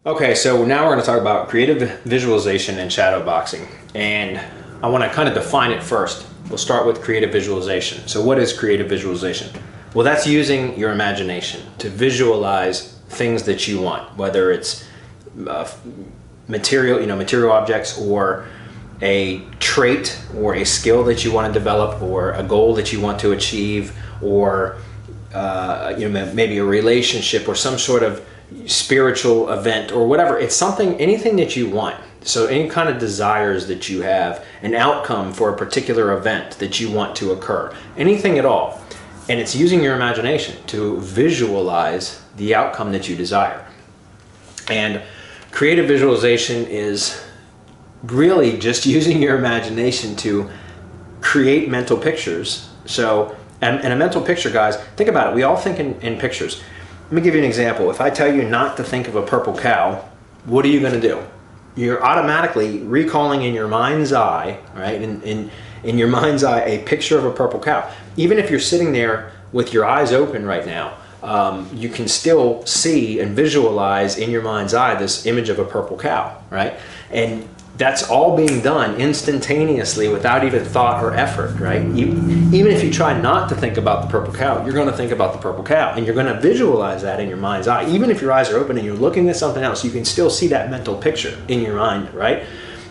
Okay, so now we're going to talk about creative visualization and shadowboxing. And I want to kind of define it first. We'll start with creative visualization. So what is creative visualization? Well, that's using your imagination to visualize things that you want, whether it's material objects, or a trait or a skill that you want to develop, or a goal that you want to achieve, or maybe a relationship or some sort of spiritual event or whatever. It's something, anything that you want. So any kind of desires that you have, an outcome for a particular event that you want to occur, anything at all. And it's using your imagination to visualize the outcome that you desire. And creative visualization is really just using your imagination to create mental pictures. So, and a mental picture, guys, think about it. We all think in pictures. Let me give you an example. If I tell you not to think of a purple cow, what are you going to do? You're automatically recalling in your mind's eye, right? In your mind's eye, a picture of a purple cow. Even if you're sitting there with your eyes open right now, you can still see and visualize in your mind's eye this image of a purple cow, right? And that's all being done instantaneously without even thought or effort, right? Even if you try not to think about the purple cow, you're going to think about the purple cow, and you're going to visualize that in your mind's eye. Even if your eyes are open and you're looking at something else, you can still see that mental picture in your mind, right?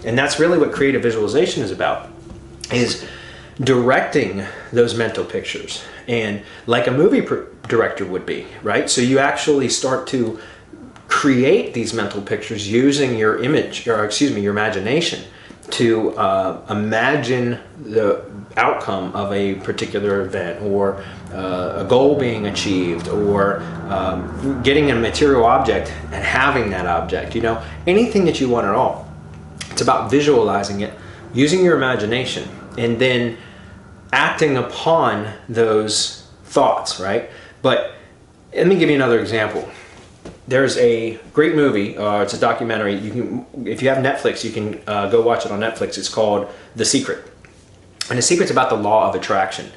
And that's really what creative visualization is about, is directing those mental pictures, and like a movie director would be, right? So you actually start to create these mental pictures using your your imagination to imagine the outcome of a particular event, or a goal being achieved, or getting a material object and having that object, anything that you want at all. It's about visualizing it, using your imagination, and then acting upon those thoughts, right? But let me give you another example. There's a great movie, it's a documentary. If you have Netflix, you can go watch it on Netflix. It's called The Secret. And The Secret's about the law of attraction.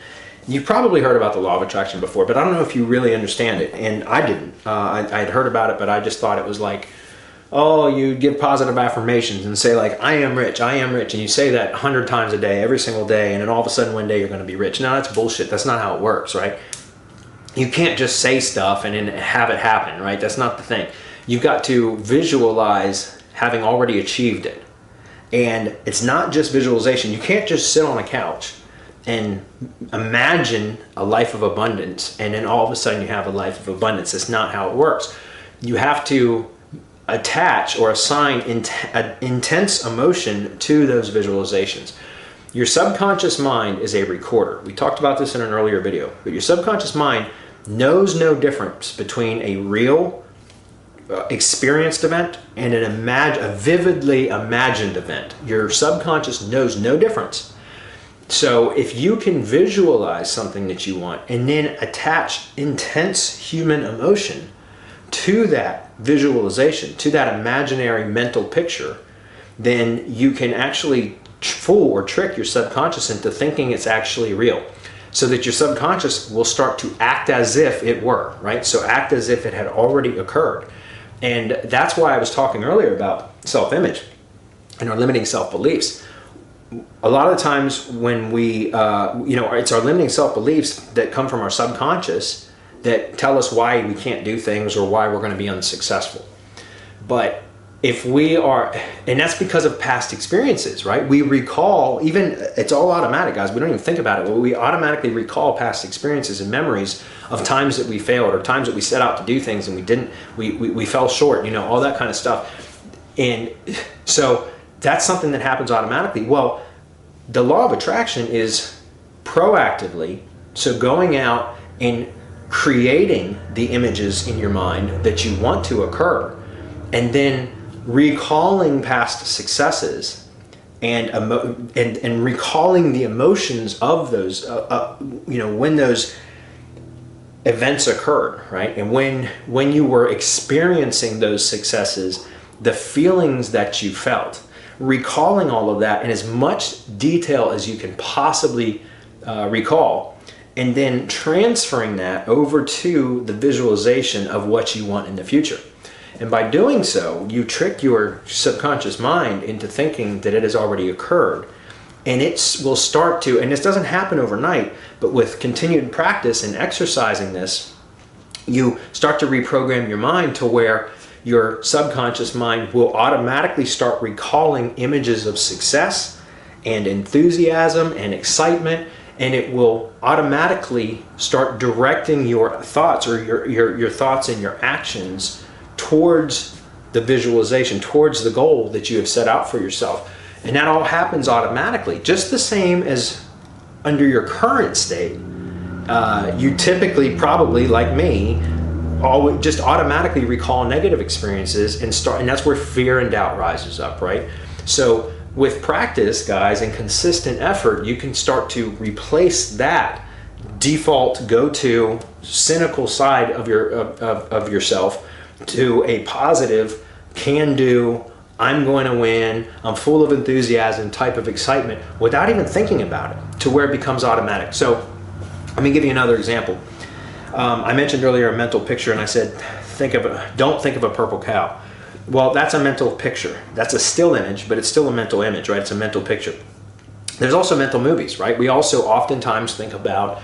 You've probably heard about the law of attraction before, but I don't know if you really understand it. And I didn't. I had heard about it, but I just thought it was like, oh, you give positive affirmations and say like, I am rich, and you say that 100 times a day, every single day, and then all of a sudden one day you're going to be rich. Now that's bullshit. That's not how it works, right? You can't just say stuff and then have it happen, right? That's not the thing. You've got to visualize having already achieved it. And it's not just visualization. You can't just sit on a couch and imagine a life of abundance and then all of a sudden you have a life of abundance. That's not how it works. You have to attach or assign intense emotion to those visualizations. Your subconscious mind is a recorder. We talked about this in an earlier video, but your subconscious mind knows no difference between a real experienced event and a vividly imagined event. Your subconscious knows no difference. So if you can visualize something that you want and then attach intense human emotion to that visualization, to that imaginary mental picture, then you can actually fool or trick your subconscious into thinking it's actually real, so that your subconscious will start to act as if it were, right? So act as if it had already occurred. And that's why I was talking earlier about self-image and our limiting self-beliefs. A lot of the times when we, it's our limiting self-beliefs that come from our subconscious that tell us why we can't do things or why we're going to be unsuccessful. But if we are, and that's because of past experiences, right? We recall, it's all automatic, guys. We don't even think about it, but we automatically recall past experiences and memories of times that we failed, or times that we set out to do things and we didn't, we fell short, all that kind of stuff. And so that's something that happens automatically. Well, the law of attraction is proactively, so going out and creating the images in your mind that you want to occur, and then recalling past successes and recalling the emotions of those, when those events occurred, right? And when you were experiencing those successes, the feelings that you felt, recalling all of that in as much detail as you can possibly recall, and then transferring that over to the visualization of what you want in the future. And by doing so, you trick your subconscious mind into thinking that it has already occurred. And it will start to, and this doesn't happen overnight, but with continued practice and exercising this, you start to reprogram your mind to where your subconscious mind will automatically start recalling images of success and enthusiasm and excitement, and it will automatically start directing your thoughts or your thoughts and your actions towards the visualization, towards the goal that you have set out for yourself. And that all happens automatically, just the same as under your current state. You typically, probably like me, just automatically recall negative experiences and that's where fear and doubt rises up, right? So with practice, guys, and consistent effort, you can start to replace that default go-to cynical side of yourself to a positive, can-do, I'm going to win, I'm full of enthusiasm type of excitement without even thinking about it, to where it becomes automatic. So let me give you another example. I mentioned earlier a mental picture, and I said, don't think of a purple cow. Well, that's a mental picture. That's a still image, but it's still a mental image, right? It's a mental picture. There's also mental movies, right? We also oftentimes think about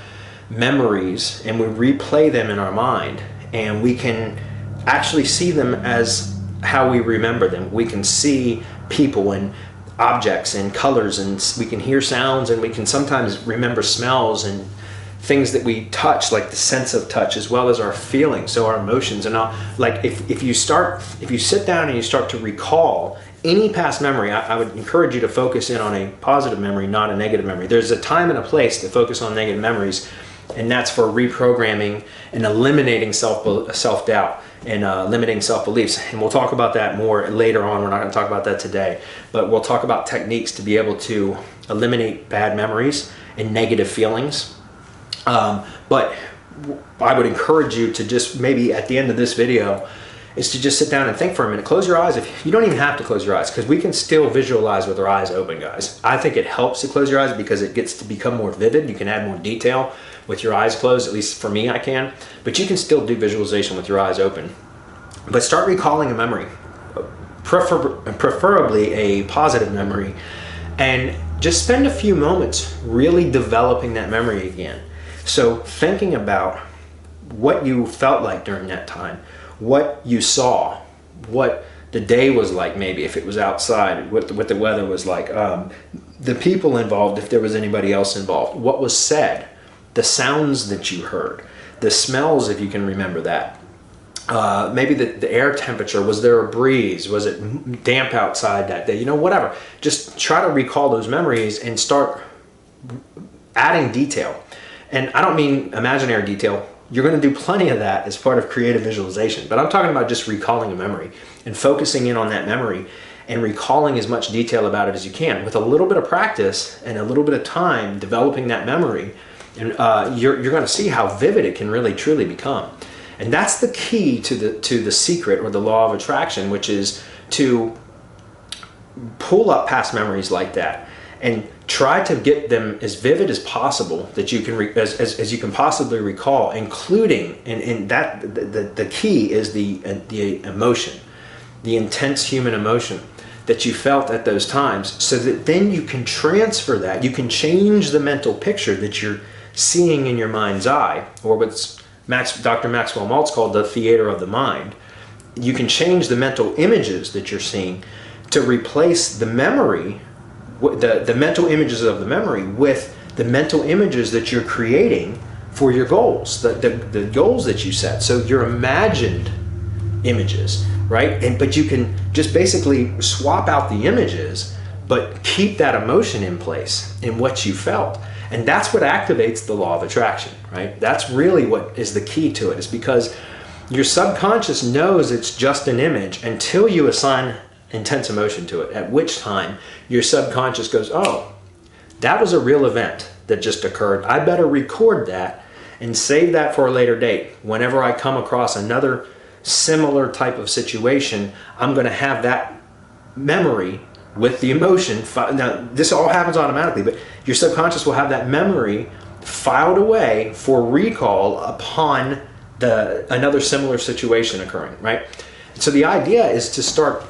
memories, and we replay them in our mind, and we can actually see them as how we remember them. We can see people and objects and colors, and we can hear sounds, and we can sometimes remember smells and things that we touch, like the sense of touch, as well as our feelings, so our emotions. And all, like if you sit down and you start to recall any past memory, I would encourage you to focus in on a positive memory, not a negative memory. There's a time and a place to focus on negative memories, and that's for reprogramming and eliminating self-doubt and limiting self-beliefs. And we'll talk about that more later on. We're not going to talk about that today, but we'll talk about techniques to be able to eliminate bad memories and negative feelings. But I would encourage you to just, maybe at the end of this video, is to just sit down and think for a minute. Close your eyes. If you don't even have to close your eyes, because we can still visualize with our eyes open, guys. I think it helps to close your eyes because it gets to become more vivid. You can add more detail with your eyes closed. At least for me, I can. But you can still do visualization with your eyes open. But start recalling a memory, preferably a positive memory, and just spend a few moments really developing that memory again. So thinking about what you felt like during that time, what you saw, what the day was like, maybe if it was outside, what the weather was like, the people involved, if there was anybody else involved, what was said, the sounds that you heard, the smells, if you can remember that. Maybe the air temperature, was there a breeze, was it damp outside that day, whatever. Just try to recall those memories and start adding detail. And I don't mean imaginary detail. You're going to do plenty of that as part of creative visualization. But I'm talking about just recalling a memory and focusing in on that memory and recalling as much detail about it as you can. With a little bit of practice and a little bit of time developing that memory, and you're going to see how vivid it can really truly become. And that's the key to the secret, or the law of attraction, which is to pull up past memories like that and try to get them as vivid as possible, that you can as you can possibly recall, including, and that the key is the emotion, the intense human emotion that you felt at those times, so that then you can transfer that. You can change the mental picture that you're seeing in your mind's eye, or what's Dr. Maxwell Maltz called the theater of the mind. You can change the mental images that you're seeing to replace the memory, the mental images of the memory, with the mental images that you're creating for your goals, the goals that you set. So your imagined images, right? But you can just basically swap out the images, but keep that emotion in place in what you felt. And that's what activates the law of attraction, right? That's really what is the key to it, is because your subconscious knows it's just an image until you assign intense emotion to it, at which time your subconscious goes, oh, that was a real event that just occurred. I better record that and save that for a later date. Whenever I come across another similar type of situation, I'm going to have that memory with the emotion. Now, this all happens automatically, but your subconscious will have that memory filed away for recall upon another similar situation occurring, right? So the idea is to start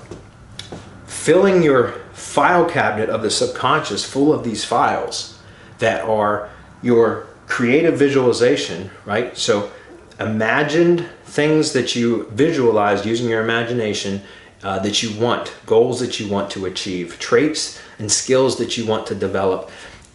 filling your file cabinet of the subconscious full of these files that are your creative visualization, right? So imagined things that you visualize using your imagination, that you want, goals that you want to achieve, traits and skills that you want to develop.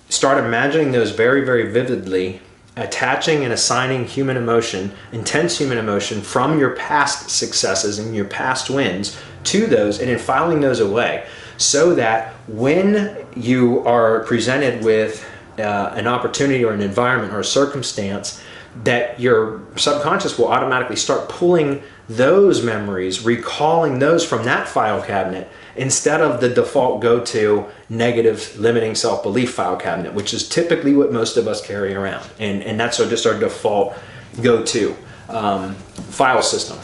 Start imagining those very, very vividly, attaching and assigning human emotion, intense human emotion from your past successes and your past wins to those, and then filing those away, so that when you are presented with an opportunity or an environment or a circumstance, that your subconscious will automatically start pulling those memories, recalling those from that file cabinet, instead of the default go-to negative limiting self-belief file cabinet, which is typically what most of us carry around. And that's just our default go-to file system.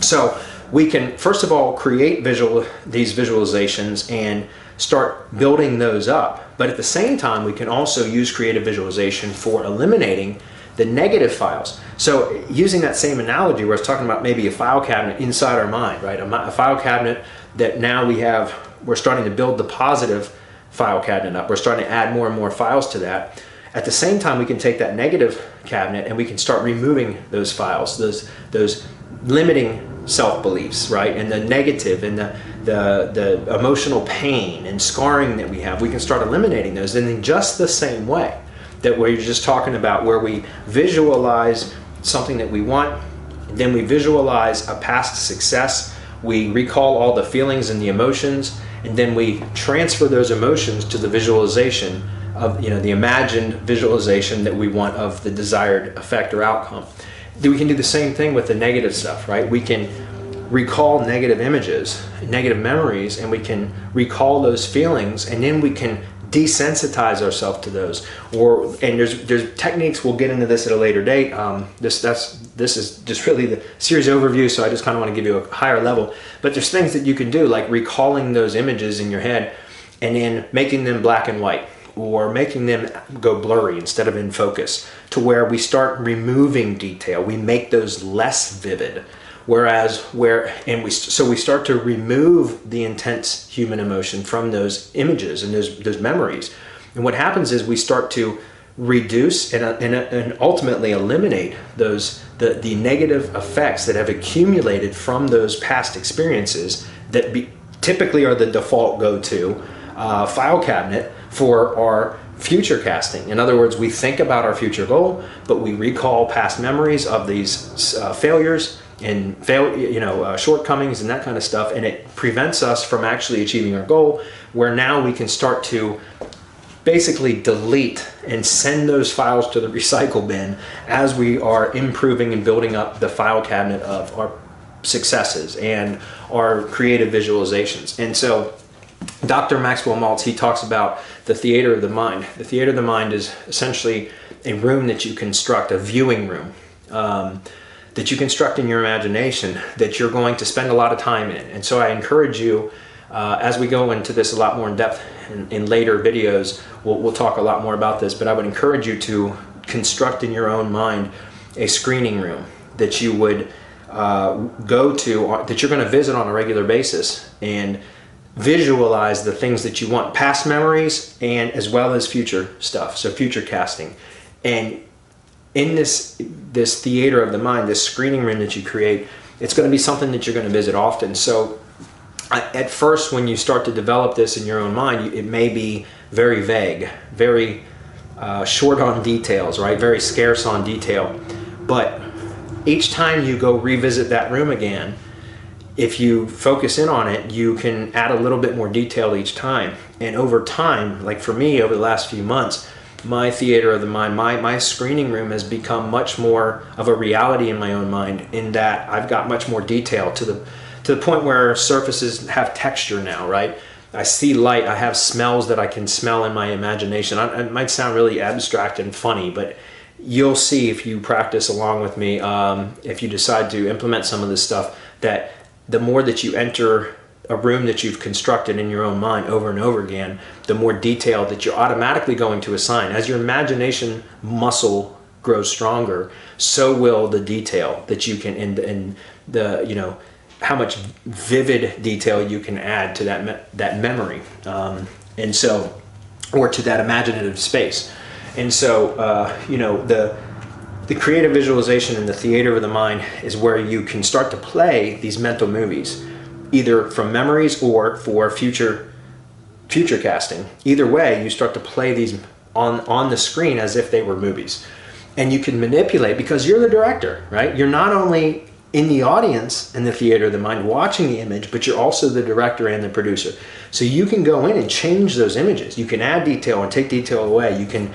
So we can, first of all, create these visualizations and start building those up. But at the same time, we can also use creative visualization for eliminating the negative files. So using that same analogy where I was talking about maybe a file cabinet inside our mind, right? A file cabinet that now we're starting to build the positive file cabinet up. We're starting to add more and more files to that. At the same time, we can take that negative cabinet and we can start removing those files, those limiting self-beliefs, right? And the negative and the emotional pain and scarring that we have, we can start eliminating those. And in just the same way that we're just talking about, where we visualize something that we want, then we visualize a past success, we recall all the feelings and the emotions, and then we transfer those emotions to the visualization of, the imagined visualization that we want of the desired effect or outcome. We can do the same thing with the negative stuff, right? We can recall negative images, negative memories, and we can recall those feelings, and then we can desensitize ourselves to those. And there's techniques. We'll get into this at a later date. This is just really the series overview, so I just kind of want to give you a higher level. But there's things that you can do, like recalling those images in your head and then making them black and white, or making them go blurry instead of in focus, to where we start removing detail. We make those less vivid. We start to remove the intense human emotion from those images and those memories. And what happens is we start to reduce and ultimately eliminate the negative effects that have accumulated from those past experiences that typically are the default go-to file cabinet for our future casting. In other words, we think about our future goal, but we recall past memories of these failures and shortcomings and that kind of stuff, and it prevents us from actually achieving our goal, where now we can start to basically delete and send those files to the recycle bin as we are improving and building up the file cabinet of our successes and our creative visualizations. And so Dr. Maxwell Maltz, he talks about the theater of the mind. The theater of the mind is essentially a room that you construct, a viewing room, that you construct in your imagination, that you're going to spend a lot of time in. And so I encourage you, as we go into this a lot more in depth in later videos, we'll talk a lot more about this, but I would encourage you to construct in your own mind a screening room that you would go to, that you're going to visit on a regular basis, and visualize the things that you want, past memories and as well as future stuff, so future casting. And in this theater of the mind, this screening room that you create, it's going to be something that you're going to visit often. So at first, when you start to develop this in your own mind, it may be very vague, very short on details, right? Very scarce on detail. But each time you go revisit that room again, if you focus in on it, you can add a little bit more detail each time. And over time, like for me, over the last few months, my theater of the mind, my screening room has become much more of a reality in my own mind, in that I've got much more detail to the point where surfaces have texture now, right? I see light, I have smells that I can smell in my imagination. It might sound really abstract and funny, but you'll see if you practice along with me, if you decide to implement some of this stuff, that the more that you enter a room that you've constructed in your own mind over and over again, the more detail that you're automatically going to assign. As your imagination muscle grows stronger, so will the detail that you can, and the how much vivid detail you can add to that memory, and so, or to that imaginative space. And so, you know, the creative visualization in the theater of the mind is where you can start to play these mental movies, either from memories or for future casting. Either way, you start to play these on the screen as if they were movies. And you can manipulate, because you're the director, right? You're not only in the audience in the theater of the mind watching the image, but you're also the director and the producer. So you can go in and change those images. You can add detail and take detail away. You can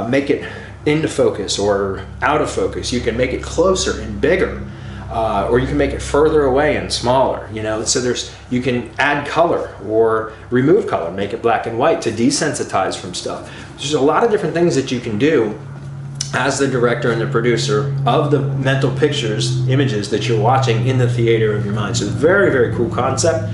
make it into focus or out of focus. You can make it closer and bigger, or you can make it further away and smaller. You know, so you can add color or remove color, make it black and white to desensitize from stuff. There's a lot of different things that you can do as the director and the producer of the mental pictures, images that you're watching in the theater of your mind. So it's a very, very cool concept.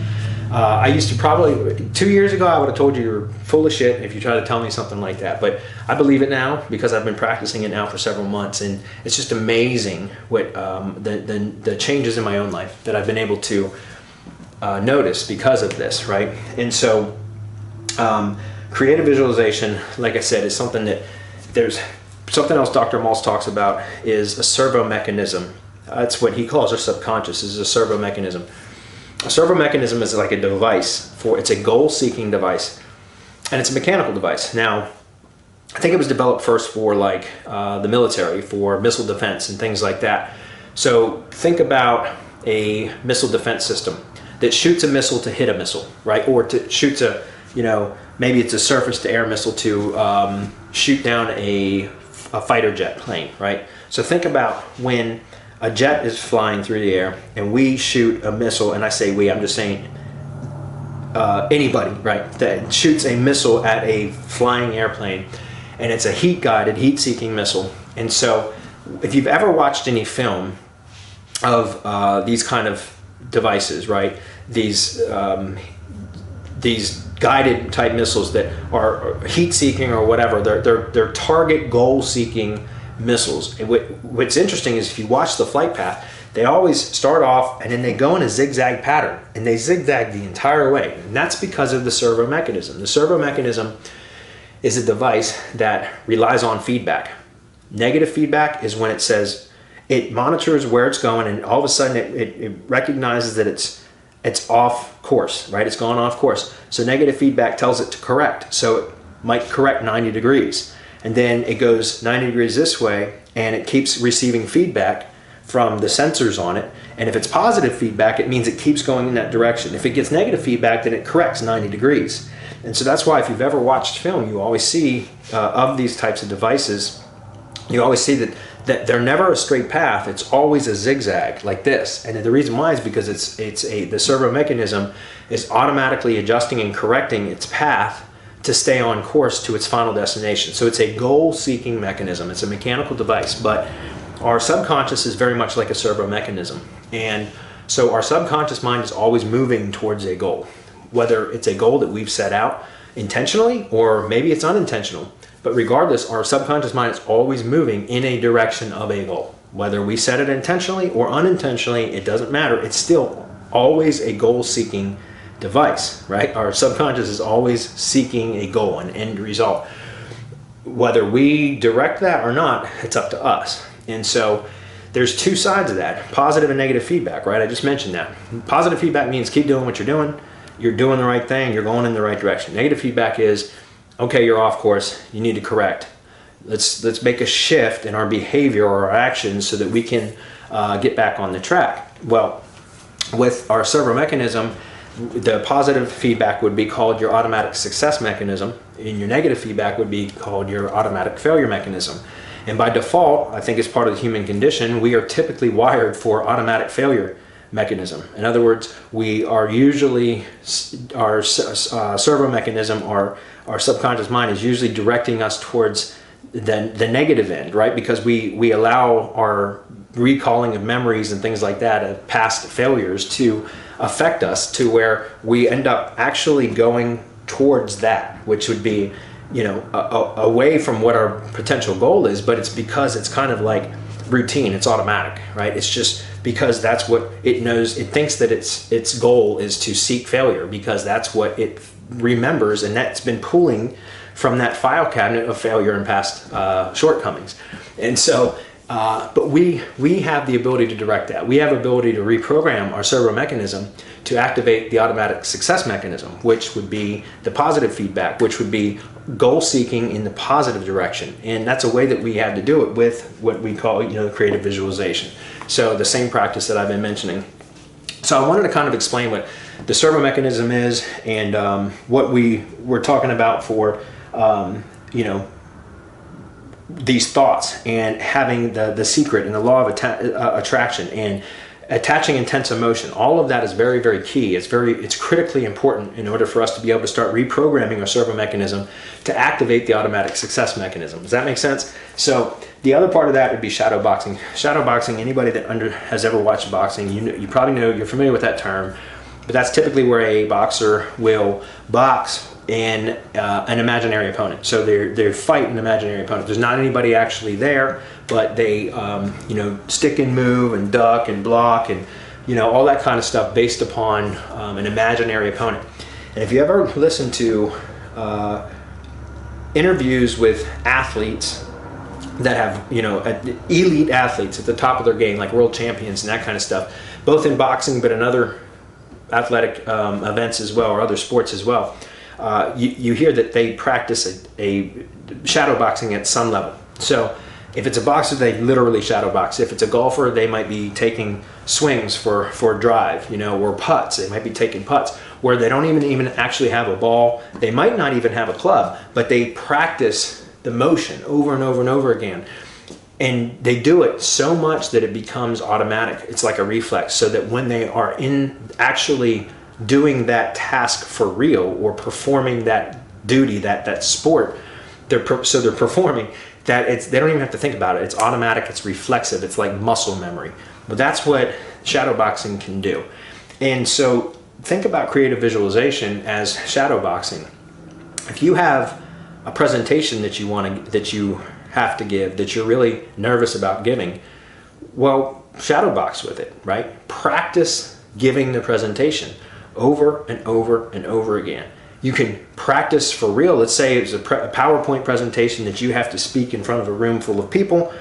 I used to probably, 2 years ago, I would have told you you're full of shit if you try to tell me something like that. But I believe it now because I've been practicing it now for several months. And it's just amazing what the changes in my own life that I've been able to notice because of this, right? And so creative visualization, like I said, is something that there's something else Dr. Maltz talks about is a servo mechanism. That's what he calls our subconscious, is a servo mechanism. A servo mechanism is like a device it's a goal-seeking device, and it's a mechanical device. Now, I think it was developed first for like the military, for missile defense and things like that. So think about a missile defense system that shoots a missile to hit a missile, right? Or shoots a, you know, maybe it's a surface-to-air missile to shoot down a fighter jet plane, right? So think about when a jet is flying through the air and we shoot a missile, and I say we, I'm just saying anybody, right, that shoots a missile at a flying airplane, and it's a heat-guided, heat-seeking missile. And so if you've ever watched any film of these kind of devices, right, these guided type missiles that are heat-seeking or whatever, they're target goal-seeking missiles. And what's interesting is if you watch the flight path, they always start off and then they go in a zigzag pattern, and they zigzag the entire way. And that's because of the servo mechanism. The servo mechanism is a device that relies on feedback. Negative feedback is when it says, it monitors where it's going, and all of a sudden it recognizes that it's off course, right? It's gone off course. So negative feedback tells it to correct. So it might correct 90 degrees. And then it goes 90 degrees this way, and it keeps receiving feedback from the sensors on it. And if it's positive feedback, it means it keeps going in that direction. If it gets negative feedback, then it corrects 90 degrees. And so that's why if you've ever watched film, you always see of these types of devices, you always see that they're never a straight path. It's always a zigzag like this. And the reason why is because the servo mechanism is automatically adjusting and correcting its path to stay on course to its final destination. So it's a goal-seeking mechanism. It's a mechanical device, but our subconscious is very much like a servo mechanism. And so our subconscious mind is always moving towards a goal, whether it's a goal that we've set out intentionally or maybe it's unintentional. But regardless, our subconscious mind is always moving in a direction of a goal. Whether we set it intentionally or unintentionally, it doesn't matter. It's still always a goal-seeking device, right? Our subconscious is always seeking a goal, an end result. Whether we direct that or not, it's up to us. And so there's two sides of that, positive and negative feedback, right? I just mentioned that. Positive feedback means keep doing what you're doing the right thing, you're going in the right direction. Negative feedback is, okay, you're off course, you need to correct. Let's make a shift in our behavior or our actions so that we can get back on the track. Well, with our servo mechanism, the positive feedback would be called your automatic success mechanism, and your negative feedback would be called your automatic failure mechanism. And by default, I think as part of the human condition, we are typically wired for automatic failure mechanism. In other words, we are usually, our servo mechanism, our subconscious mind is usually directing us towards the negative end, right? Because we allow our recalling of memories and things like that of past failures to affect us to where we end up actually going towards that, which would be, you know, away from what our potential goal is, but it's because it's kind of like routine, it's automatic, right? It's just because that's what it knows. It thinks that its goal is to seek failure because that's what it remembers, and that's been pulling from that file cabinet of failure and past shortcomings. And so, but we have the ability to direct that. We have ability to reprogram our servo mechanism to activate the automatic success mechanism, which would be the positive feedback, which would be goal seeking in the positive direction. And that's a way that we have to do it with what we call, the creative visualization. So the same practice that I've been mentioning. So I wanted to kind of explain what the servo mechanism is and what we were talking about for, these thoughts and having the secret and the law of attraction and attaching intense emotion. All of that is very, very key. It's critically important in order for us to be able to start reprogramming our servo mechanism to activate the automatic success mechanism. Does that make sense? So the other part of that would be shadowboxing. Shadowboxing, anybody that has ever watched boxing, you probably know, you're familiar with that term, but that's typically where a boxer will box in an imaginary opponent. So they fight an imaginary opponent. There's not anybody actually there, but they stick and move and duck and block and all that kind of stuff based upon an imaginary opponent. And if you ever listen to interviews with athletes that have elite athletes at the top of their game, like world champions and that kind of stuff, both in boxing but in other athletic events as well, or other sports as well, you hear that they practice a shadow boxing at some level. So if it's a boxer, they literally shadow box. If it's a golfer, they might be taking swings for drive, or putts. They might be taking putts where they don't even actually have a ball. They might not even have a club, but they practice the motion over and over and over again. And they do it so much that it becomes automatic. It's like a reflex, so that when they are actually doing that task for real or performing that duty, that sport, they're performing that. They don't even have to think about it. It's automatic. It's reflexive. It's like muscle memory. But that's what shadowboxing can do. And so think about creative visualization as shadowboxing. If you have a presentation that you have to give, that you're really nervous about giving, well, shadowbox with it, right? Practice giving the presentation over and over and over again. You can practice for real. Let's say it's a PowerPoint presentation that you have to speak in front of a room full of people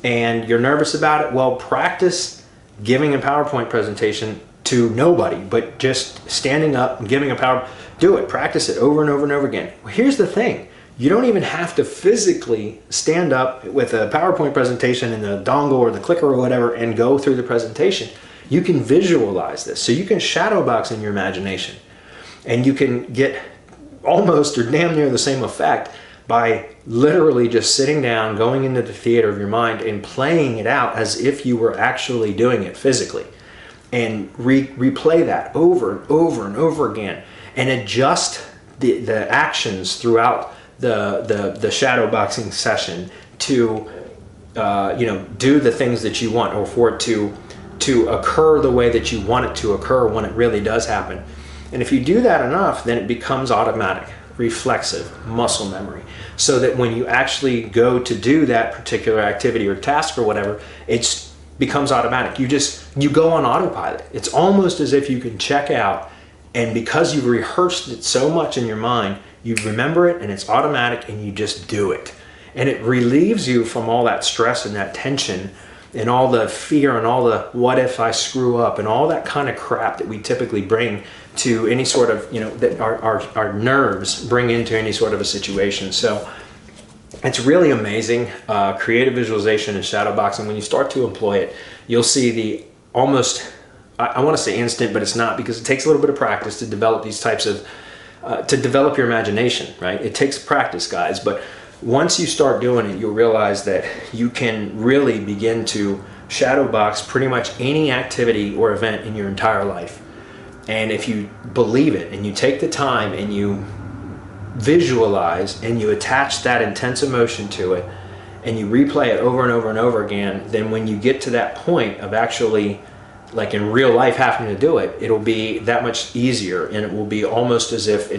and you're nervous about it. Well, practice giving a PowerPoint presentation to nobody, but just standing up and giving a do it. Practice it over and over and over again. Well, here's the thing. You don't even have to physically stand up with a PowerPoint presentation and the dongle or the clicker or whatever and go through the presentation. You can visualize this. So you can shadowbox in your imagination, and you can get almost or damn near the same effect by literally just sitting down, going into the theater of your mind and playing it out as if you were actually doing it physically, and replay that over and over and over again, and adjust the actions throughout the shadowboxing session to do the things that you want, or for it to occur the way that you want it to occur when it really does happen. And if you do that enough, then it becomes automatic, reflexive, muscle memory, so that when you actually go to do that particular activity or task or whatever, it becomes automatic. You go on autopilot. It's almost as if you can check out, and because you've rehearsed it so much in your mind, you remember it and it's automatic and you just do it. And it relieves you from all that stress and that tension and all the fear and all the what if I screw up and all that kind of crap that we typically bring to any sort of, that our nerves bring into any sort of a situation. So it's really amazing. Creative visualization and shadowboxing, when you start to employ it, you'll see the almost, I want to say instant, but it's not, because it takes a little bit of practice to develop these types of, to develop your imagination, right? It takes practice, guys, but once you start doing it, you'll realize that you can really begin to shadowbox pretty much any activity or event in your entire life. And if you believe it and you take the time and you visualize and you attach that intense emotion to it and you replay it over and over and over again, then when you get to that point of actually, like in real life, having to do it, it'll be that much easier, and it will be almost as if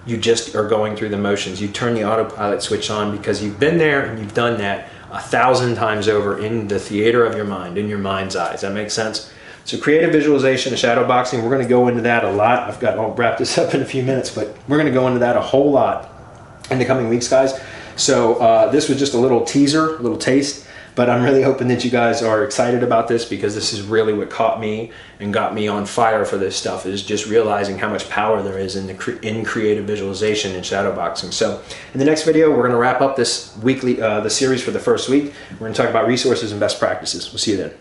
you just are going through the motions. You turn the autopilot switch on because you've been there and you've done that 1,000 times over in the theater of your mind, in your mind's eye. Does that make sense? So creative visualization and shadow boxing, we're going to go into that a lot. I'll wrap this up in a few minutes, but we're going to go into that a whole lot in the coming weeks, guys. So this was just a little teaser, a little taste, but I'm really hoping that you guys are excited about this, because this is really what caught me and got me on fire for this stuff, is just realizing how much power there is in creative visualization and shadow boxing. So in the next video, we're going to wrap up this weekly the series for the first week. We're going to talk about resources and best practices. We'll see you then.